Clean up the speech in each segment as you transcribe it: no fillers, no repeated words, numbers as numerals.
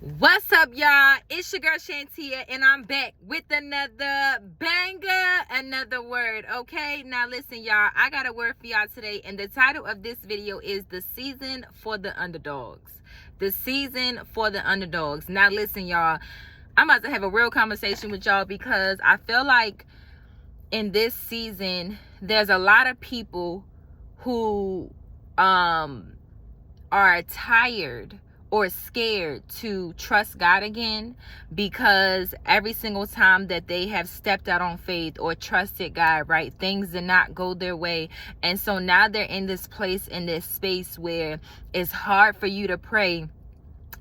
What's up, y'all? It's your girl Shantia, and I'm back with another banger, another word. Okay, now listen, y'all, I got a word for y'all today, and the title of this video is The Season for the Underdogs. The season for the underdogs. Now listen, y'all, I'm about to have a real conversation with y'all because I feel like in this season there's a lot of people who are tired or scared to trust God again, because every single time that they have stepped out on faith or trusted God, right, things did not go their way. And so now they're in this place, in this space where it's hard for you to pray.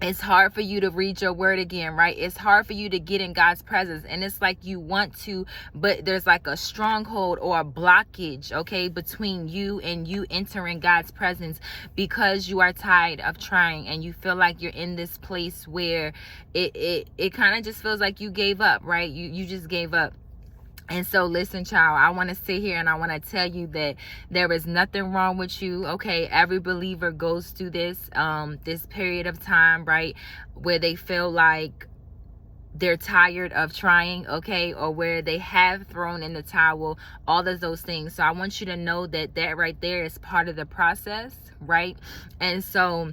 It's hard for you to read your word again, right? It's hard for you to get in God's presence. And it's like you want to, but there's like a stronghold or a blockage, okay, between you and you entering God's presence, because you are tired of trying and you feel like you're in this place where it kind of just feels like you gave up, right? You just gave up. And so listen, child, I want to sit here and I want to tell you that there is nothing wrong with you. Okay, every believer goes through this period of time, right, where they feel like they're tired of trying, okay, or where they have thrown in the towel, all of those things. So I want you to know that that right there is part of the process, right? And so,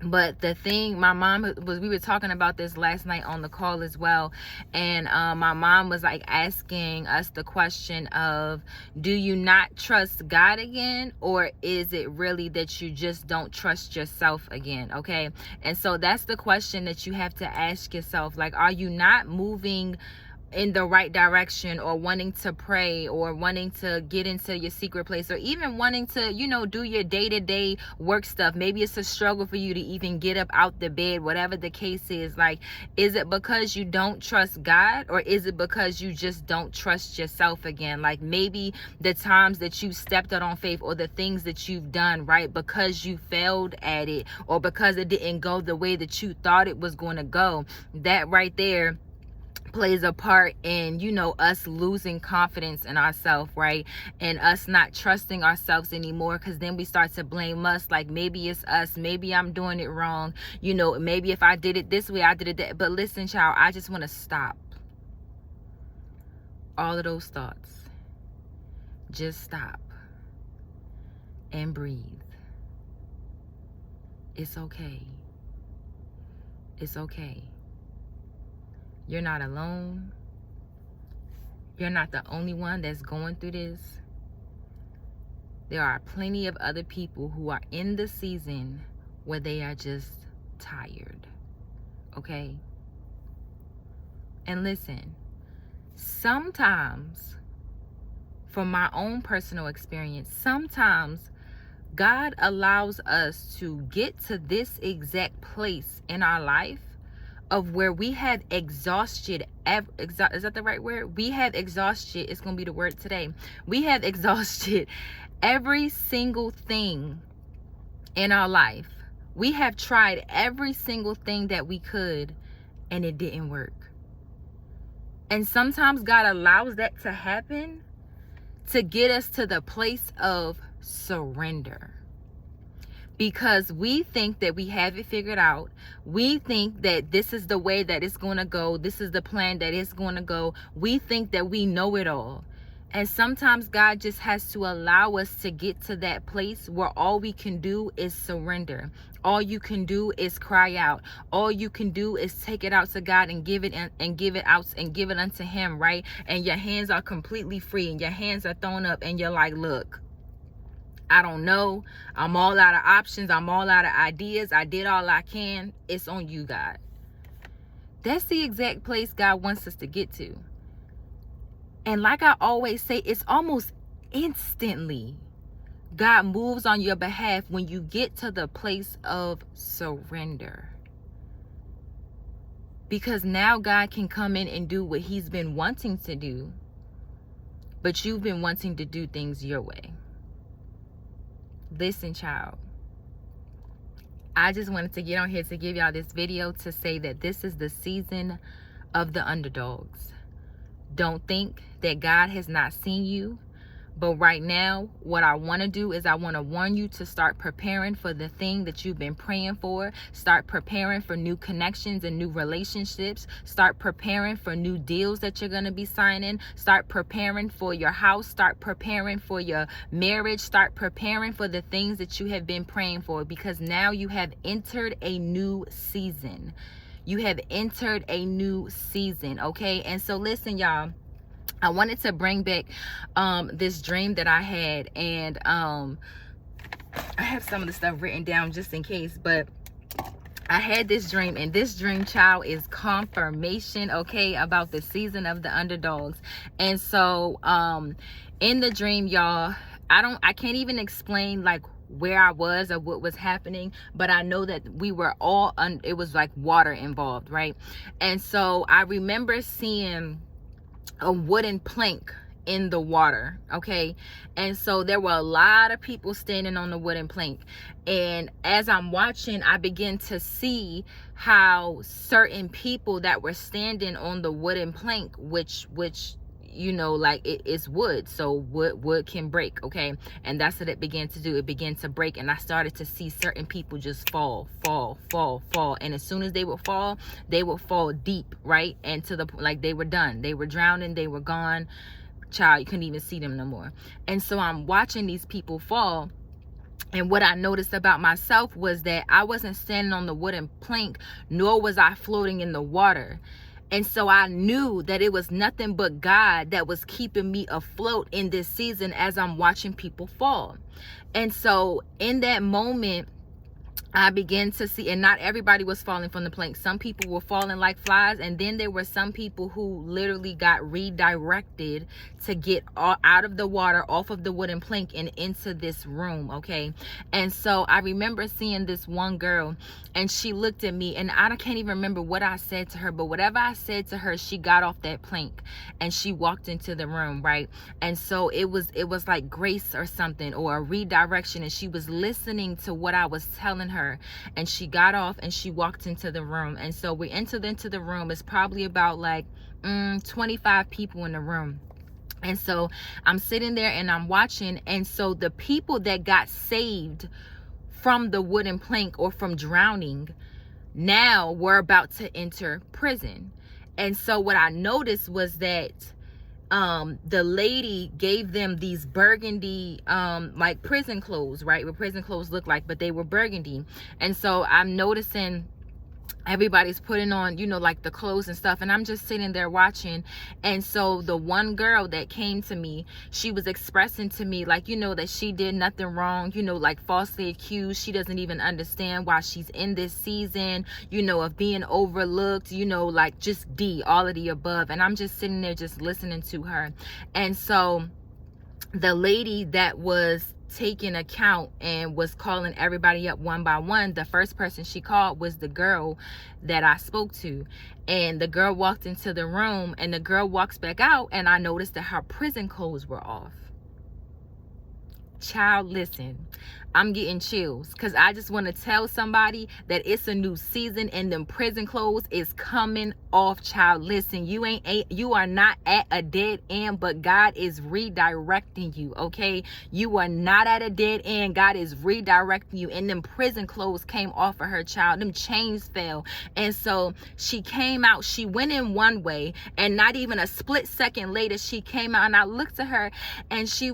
but the thing, my mom was, we were talking about this last night on the call as well, and my mom was like asking us the question of, do you not trust God again, or is it really that you just don't trust yourself again? Okay, and so that's the question that you have to ask yourself. Like, are you not moving in the right direction, or wanting to pray, or wanting to get into your secret place, or even wanting to, do your day-to-day work stuff? Maybe it's a struggle for you to even get up out the bed, whatever the case is. Like, is it because you don't trust God, or is it because you just don't trust yourself again? Like, maybe the times that you stepped out on faith, or the things that you've done, right, because you failed at it, or because it didn't go the way that you thought it was going to go, that right there plays a part in, us losing confidence in ourselves, right? And us not trusting ourselves anymore, because then we start to blame us, like, maybe it's us, maybe I'm doing it wrong, maybe if I did it this way, I did it that. But listen, child, I just want to stop all of those thoughts. Just stop and breathe. It's okay. It's okay. You're not alone. You're not the only one that's going through this. There are plenty of other people who are in the season where they are just tired. Okay? And listen, sometimes, from my own personal experience, sometimes God allows us to get to this exact place in our life of where we have exhausted, is that the right word? We have exhausted, it's going to be the word today. We have exhausted every single thing in our life. We have tried every single thing that we could, and it didn't work. And sometimes God allows that to happen to get us to the place of surrender. Because we think that we have it figured out. We think that this is the way that it's going to go. This is the plan that it's going to go. We think that we know it all. And sometimes God just has to allow us to get to that place where all we can do is surrender. All you can do is cry out. All you can do is take it out to God and give it out and give it unto Him, right? And your hands are completely free, and your hands are thrown up, and you're like, look, I don't know. I'm all out of options. I'm all out of ideas. I did all I can. It's on you, God. That's the exact place God wants us to get to. And like I always say, it's almost instantly God moves on your behalf when you get to the place of surrender. Because now God can come in and do what He's been wanting to do, but you've been wanting to do things your way. Listen, child, I just wanted to get on here to give y'all this video to say that this is the season of the underdogs. Don't think that God has not seen you. But right now, what I want to do is I want to warn you to start preparing for the thing that you've been praying for. Start preparing for new connections and new relationships. Start preparing for new deals that you're going to be signing. Start preparing for your house. Start preparing for your marriage. Start preparing for the things that you have been praying for, because now you have entered a new season. You have entered a new season, okay? And so listen, y'all. I wanted to bring back this dream that I had, and I have some of the stuff written down just in case, but I had this dream, and this dream, child, is confirmation, okay, about the season of the underdogs. And so in the dream, y'all, I can't even explain like where I was or what was happening, but I know that we were all it was like water involved, right? And so I remember seeing a wooden plank in the water, okay? And so there were a lot of people standing on the wooden plank, and as I'm watching, I begin to see how certain people that were standing on the wooden plank, which you know, like it is wood, so wood can break, okay? And that's what it began to do. It began to break, and I started to see certain people just fall, and as soon as they would fall deep, right? And to the like they were done, they were drowning, they were gone, child. You couldn't even see them no more. And so I'm watching these people fall, and what I noticed about myself was that I wasn't standing on the wooden plank, nor was I floating in the water. And so I knew that it was nothing but God that was keeping me afloat in this season as I'm watching people fall. And so in that moment, I began to see, and not everybody was falling from the plank. Some people were falling like flies, and then there were some people who literally got redirected to get out of the water, off of the wooden plank, and into this room, okay? And so I remember seeing this one girl, and she looked at me, and I can't even remember what I said to her, but whatever I said to her, she got off that plank and she walked into the room, right? And so it was like grace or something, or a redirection, and she was listening to what I was telling her. And she got off and she walked into the room. And so we entered into the room. It's probably about like 25 people in the room. And so I'm sitting there and I'm watching. And so the people that got saved from the wooden plank or from drowning now were about to enter prison. And so what I noticed was that the lady gave them these burgundy like prison clothes, right? What prison clothes look like, but they were burgundy. And so I'm noticing everybody's putting on, you know, like the clothes and stuff, and I'm just sitting there watching. And so the one girl that came to me, she was expressing to me, like, you know, that she did nothing wrong, you know, like falsely accused. She doesn't even understand why she's in this season, you know, of being overlooked, you know, like just all of the above. And I'm just sitting there just listening to her. And so the lady that was taking account and was calling everybody up one by one, the first person she called was the girl that I spoke to. And the girl walked into the room, and the girl walks back out, and I noticed that her prison clothes were off. Child, listen, I'm getting chills, because I just want to tell somebody that it's a new season and them prison clothes is coming off. Child, listen, you are not at a dead end, but God is redirecting you, okay? You are not at a dead end. God is redirecting you. And them prison clothes came off of her, child. Them chains fell. And so she came out, she went in one way, and not even a split second later she came out, and I looked at her, and she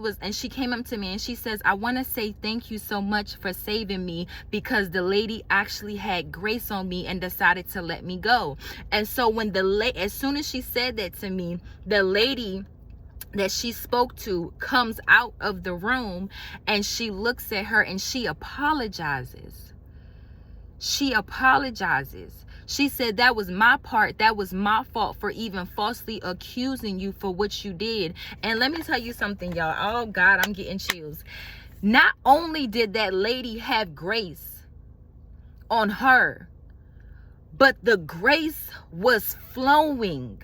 came up to me and she says, I want to say thank you so much for saving me, because the lady actually had grace on me and decided to let me go. And so when as soon as she said that to me, the lady that she spoke to comes out of the room, and she looks at her and she apologizes. She said, that was my part. That was my fault for even falsely accusing you for what you did. And let me tell you something, y'all. Oh God, I'm getting chills. Not only did that lady have grace on her, but the grace was flowing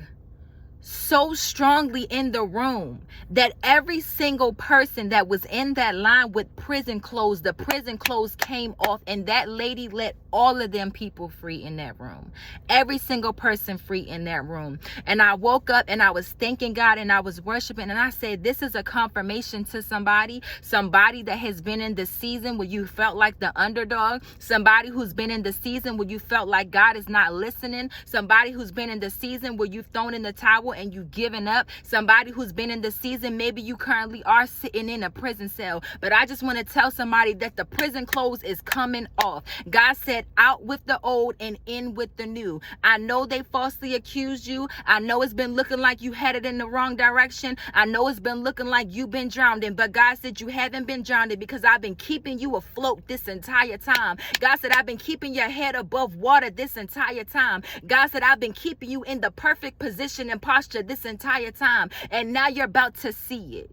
so strongly in the room that every single person that was in that line with prison clothes, the prison clothes came off, and that lady let all of them people free in that room. Every single person free in that room. And I woke up and I was thanking God and I was worshiping, and I said, this is a confirmation to somebody that has been in the season where you felt like the underdog, somebody who's been in the season where you felt like God is not listening, somebody who's been in the season where you've thrown in the towel and you've given up, somebody who's been in the season, maybe you currently are sitting in a prison cell, but I just want to tell somebody that the prison clothes is coming off. God said, out with the old and in with the new. I know they falsely accused you. I know it's been looking like you headed in the wrong direction. I know it's been looking like you've been drowned in, but God said you haven't been drowned in because I've been keeping you afloat this entire time. God said I've been keeping your head above water this entire time. God said I've been keeping you in the perfect position and posture this entire time, and now you're about to see it.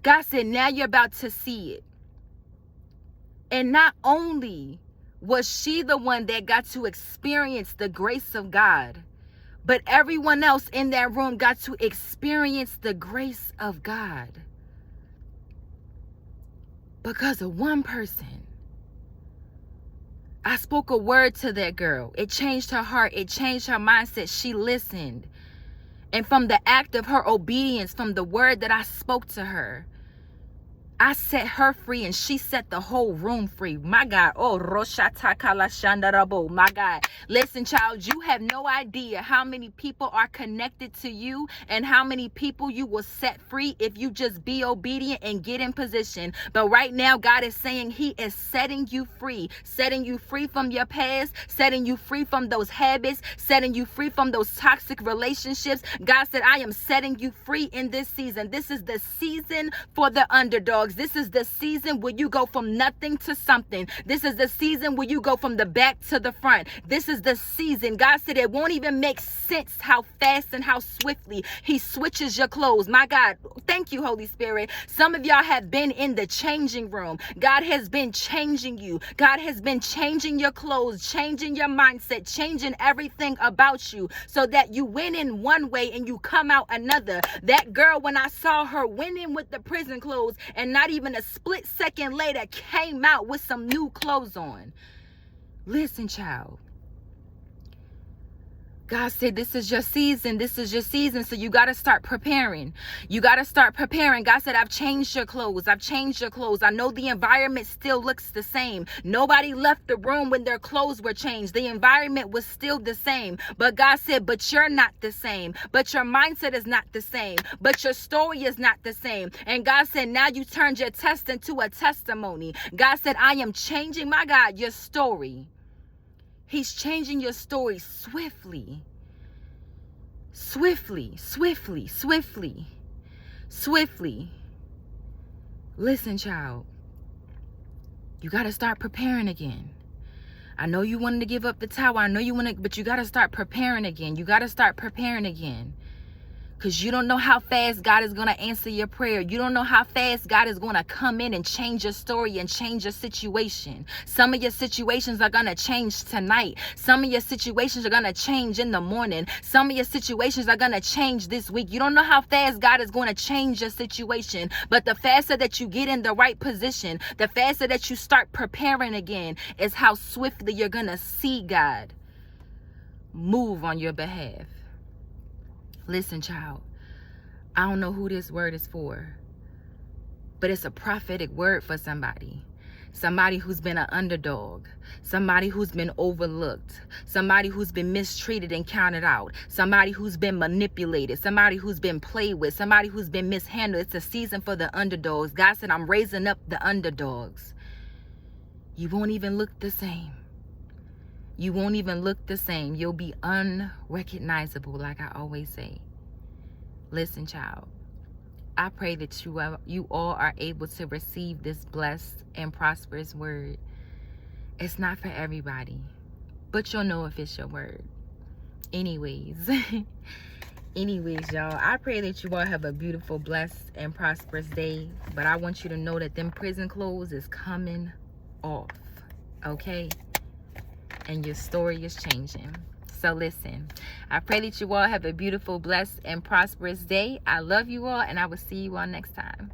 God said now you're about to see it. And not only was she the one that got to experience the grace of God, but everyone else in that room got to experience the grace of God because of one person. I spoke a word to that girl. It changed her heart. It changed her mindset. She listened. And from the act of her obedience, from the word that I spoke to her, I set her free and she set the whole room free. My God. Oh, Roshata Kalashandarabo. My God. Listen, child, you have no idea how many people are connected to you and how many people you will set free if you just be obedient and get in position. But right now, God is saying he is setting you free from your past, setting you free from those habits, setting you free from those toxic relationships. God said, I am setting you free in this season. This is the season for the underdogs. This is the season where you go from nothing to something. This is the season where you go from the back to the front. This is the season. God said it won't even make sense how fast and how swiftly he switches your clothes. My God, thank you, Holy Spirit. Some of y'all have been in the changing room. God has been changing you. God has been changing your clothes, changing your mindset, changing everything about you so that you went in one way and you come out another. That girl, when I saw her went in with the prison clothes and not even a split second later came out with some new clothes on. Listen, child. God said, this is your season. This is your season. So you got to start preparing. You got to start preparing. God said, I've changed your clothes. I've changed your clothes. I know the environment still looks the same. Nobody left the room when their clothes were changed. The environment was still the same. But God said, but you're not the same. But your mindset is not the same. But your story is not the same. And God said, now you turned your test into a testimony. God said, I am changing, my God, your story. He's changing your story swiftly. Swiftly, swiftly, swiftly, swiftly. Listen, child. You got to start preparing again. I know you wanted to give up the towel. I know you want to, but you got to start preparing again. You got to start preparing again. Because you don't know how fast God is going to answer your prayer. You don't know how fast God is going to come in and change your story and change your situation. Some of your situations are going to change tonight. Some of your situations are going to change in the morning. Some of your situations are going to change this week. You don't know how fast God is going to change your situation. But the faster that you get in the right position, the faster that you start preparing again, is how swiftly you're going to see God move on your behalf. Listen, child, I don't know who this word is for, but it's a prophetic word for somebody. Somebody who's been an underdog, somebody who's been overlooked, somebody who's been mistreated and counted out, somebody who's been manipulated, somebody who's been played with, somebody who's been mishandled. It's a season for the underdogs. God said, I'm raising up the underdogs. You won't even look the same. You won't even look the same. You'll be unrecognizable, like I always say. Listen, child. I pray that you all are able to receive this blessed and prosperous word. It's not for everybody, but you'll know if it's your word. Anyways, y'all, I pray that you all have a beautiful, blessed, and prosperous day. But I want you to know that them prison clothes is coming off, okay? And your story is changing. So listen, I pray that you all have a beautiful, blessed, and prosperous day. I love you all, and I will see you all next time.